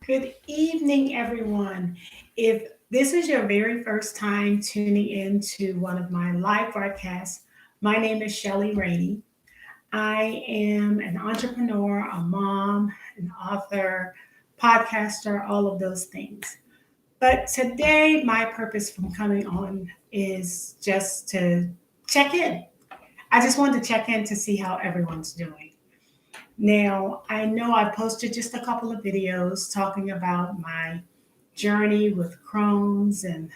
Good evening, everyone. If this is your very first time tuning in to one of my live broadcasts, my name is Shelly Rainey. I am an entrepreneur, a mom, an author, podcaster, all of those things. But today, my purpose from coming on is just to check in. I just wanted to check in to see how everyone's doing. Now, I know I posted just a couple of videos talking about my journey with Crohn's and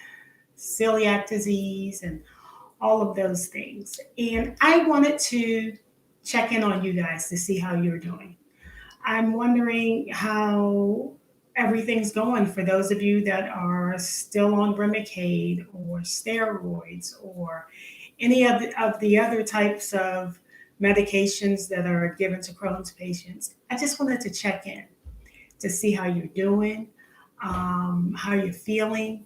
celiac disease and all of those things. And I wanted to check in on you guys to see how you're doing. I'm wondering how everything's going for those of you that are still on Remicade or steroids or any of the other types of medications that are given to Crohn's patients. I just wanted to check in to see how you're doing, how you're feeling.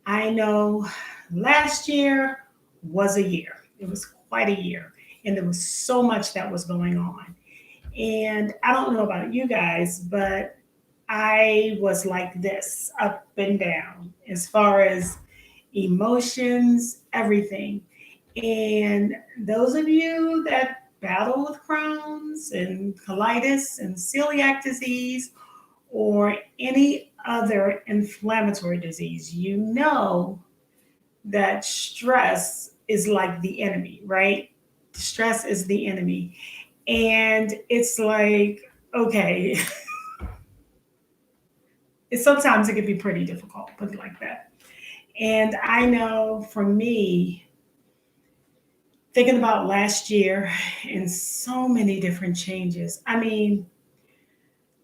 I know last year was a year. It was quite a year, and there was so much that was going on. And I don't know about you guys, but I was like this up and down as far as emotions, everything. And those of you that battle with Crohn's and colitis and celiac disease or any other inflammatory disease, you know that stress is like the enemy, right? Stress is the enemy. And it's like, okay, sometimes it can be pretty difficult, put it like that. And I know for me, thinking about last year and so many different changes. I mean,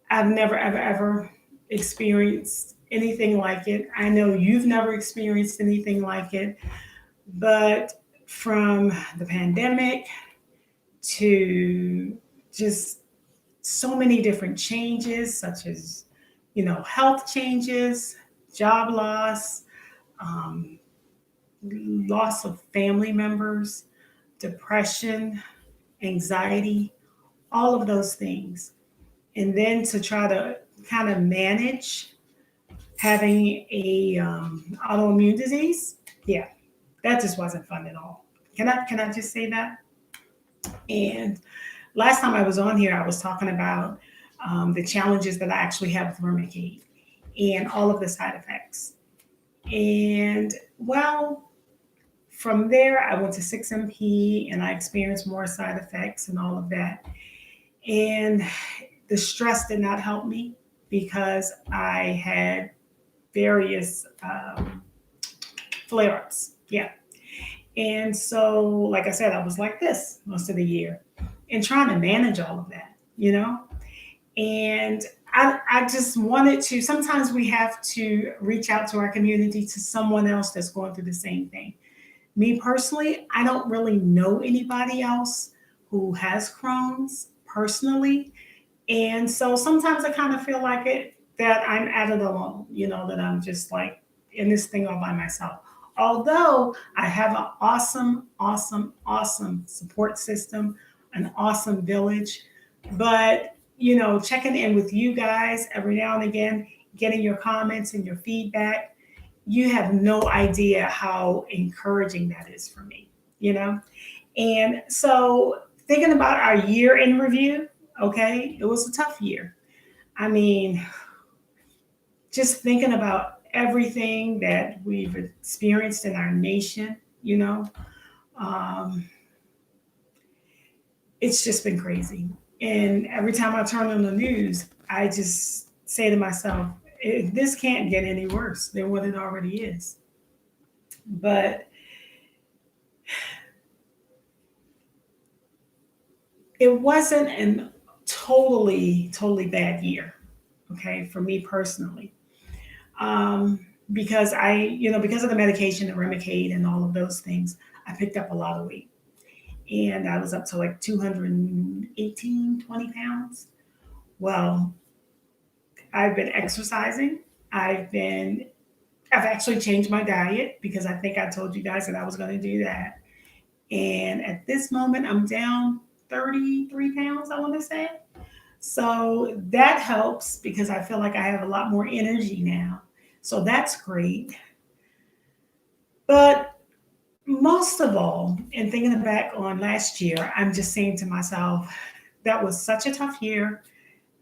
I've never, ever, ever experienced anything like it. I know you've never experienced anything like it, but from the pandemic to just so many different changes, such as, health changes, job loss, um, loss of family members, depression, anxiety, all of those things. And then to try to kind of manage having a autoimmune disease, yeah, that just wasn't fun at all. Can I just say that? And last time I was on here, I was talking about the challenges that I actually have with Remicade and all of the side effects. And well, from there, I went to 6MP and I experienced more side effects and all of that. And the stress did not help me because I had various flare ups. Yeah. And so, like I said, I was like this most of the year and trying to manage all of that, you know? And I just wanted to, sometimes we have to reach out to our community to someone else that's going through the same thing. Me personally, I don't really know anybody else who has Crohn's personally. And so sometimes I kind of feel like it that I'm at it alone, that I'm just like in this thing all by myself. Although I have an awesome, awesome, awesome support system, an awesome village, but checking in with you guys every now and again, getting your comments and your feedback, you have no idea how encouraging that is for me, you know? And so thinking about our year in review, okay, it was a tough year. I mean, just thinking about everything that we've experienced in our nation, you know, um, it's just been crazy. And every time I turn on the news, I just say to myself, this can't get any worse than what it already is. But it wasn't a totally bad year, okay, for me personally. Um, because because of the medication, the Remicade, and all of those things, I picked up a lot of weight. And I was up to like 218, 20 pounds. Well, I've been exercising. I've been, I've actually changed my diet because I think I told you guys that I was going to do that. And at this moment, I'm down 33 pounds, I want to say. So that helps because I feel like I have a lot more energy now. So that's great. But most of all, in thinking back on last year, I'm just saying to myself, that was such a tough year.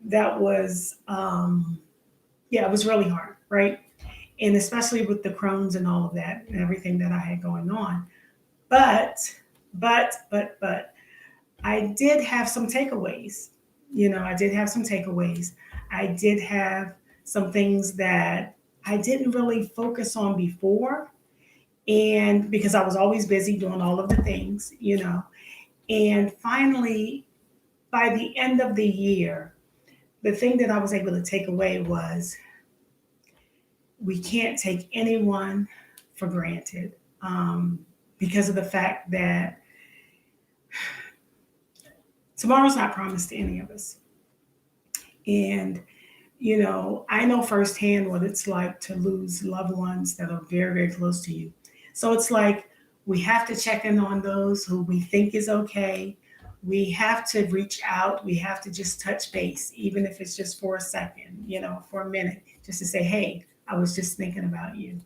That was, yeah, it was really hard, right? And especially with the Crohn's and all of that and everything that I had going on. But, but, I did have some takeaways. I did have some takeaways. I did have some things that I didn't really focus on before. And because I was always busy doing all of the things. And finally, by the end of the year, the thing that I was able to take away was we can't take anyone for granted, because of the fact that tomorrow's not promised to any of us. And, I know firsthand what it's like to lose loved ones that are very, very close to you. So it's like we have to check in on those who we think is okay. We have to reach out. We have to just touch base, even if it's just for a second, for a minute, just to say, hey, I was just thinking about you.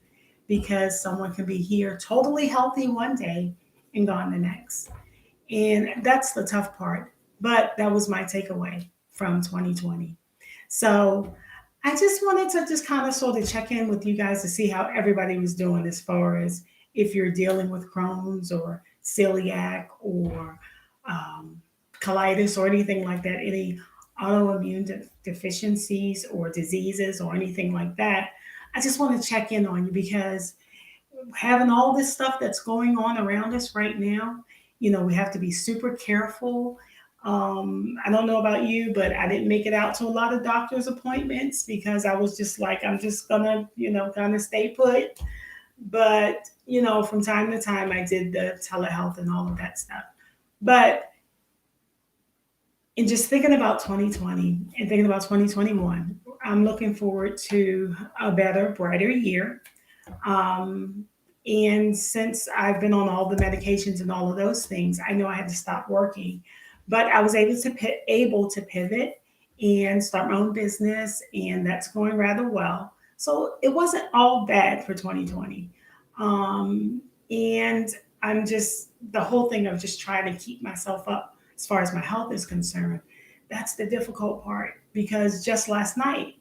Because someone can be here totally healthy one day and gone the next. And that's the tough part. But that was my takeaway from 2020. So I just wanted to just kind of sort of check in with you guys to see how everybody was doing as far as if you're dealing with Crohn's or celiac or um, colitis or anything like that, any autoimmune deficiencies or diseases or anything like that. I just want to check in on you because having all this stuff that's going on around us right now, we have to be super careful. I don't know about you, but I didn't make it out to a lot of doctor's appointments because I was just like, I'm just gonna, kind of stay put. But, from time to time, I did the telehealth and all of that stuff. But in just thinking about 2020 and thinking about 2021, I'm looking forward to a better, brighter year. Um, and since I've been on all the medications and all of those things, I know I had to stop working, but I was able to pivot and start my own business, and that's going rather well. So it wasn't all bad for 2020. Um, and I'm just the whole thing of just trying to keep myself up as far as my health is concerned. That's the difficult part because just last night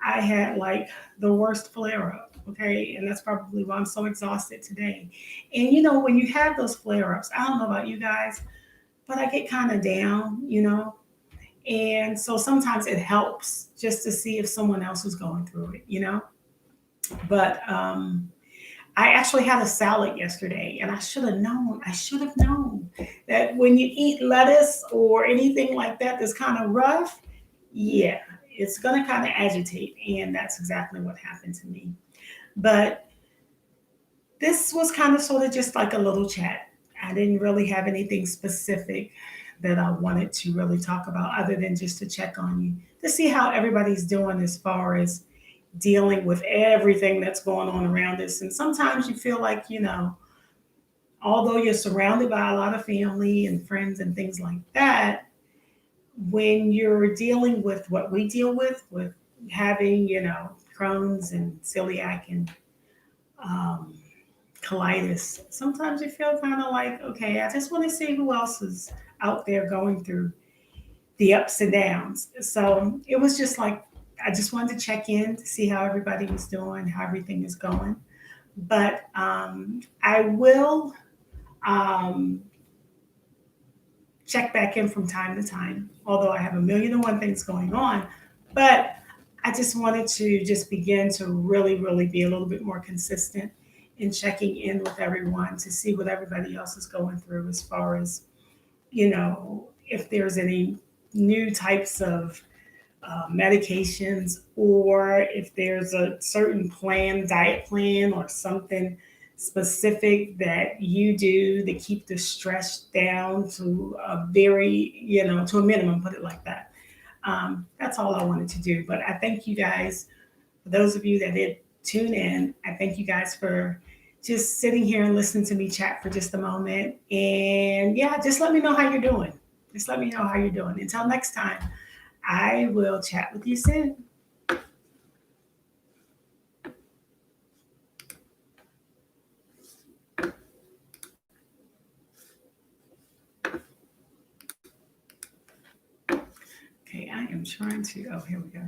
I had like the worst flare up. Okay. And that's probably why I'm so exhausted today. And when you have those flare ups, I don't know about you guys, but I get kind of down. And so sometimes it helps just to see if someone else is going through it. But I actually had a salad yesterday and I should have known. I should have known that when you eat lettuce or anything like that that's kind of rough, yeah, it's going to kind of agitate. And that's exactly what happened to me. But this was kind of sort of just like a little chat. I didn't really have anything specific that I wanted to really talk about other than just to check on you to see how everybody's doing as far as dealing with everything that's going on around us. And sometimes you feel like, although you're surrounded by a lot of family and friends and things like that, when you're dealing with what we deal with having, Crohn's and celiac and um, colitis, sometimes you feel kind of like, okay, I just want to see who else is out there going through the ups and downs. So it was just like, I just wanted to check in to see how everybody was doing, how everything is going. But I will um, check back in from time to time, although I have a million and one things going on. But I just wanted to just begin to really, really be a little bit more consistent in checking in with everyone to see what everybody else is going through as far as, if there's any new types of medications or if there's a certain diet plan or something specific that you do to keep the stress down to a very, to a minimum, put it like that. That's all I wanted to do. But I thank you guys, for those of you that did tune in, I thank you guys for just sitting here and listening to me chat for just a moment. And yeah, just let me know how you're doing. Just let me know how you're doing. Until next time. I will chat with you soon. Okay, I am trying to. Oh, here we go.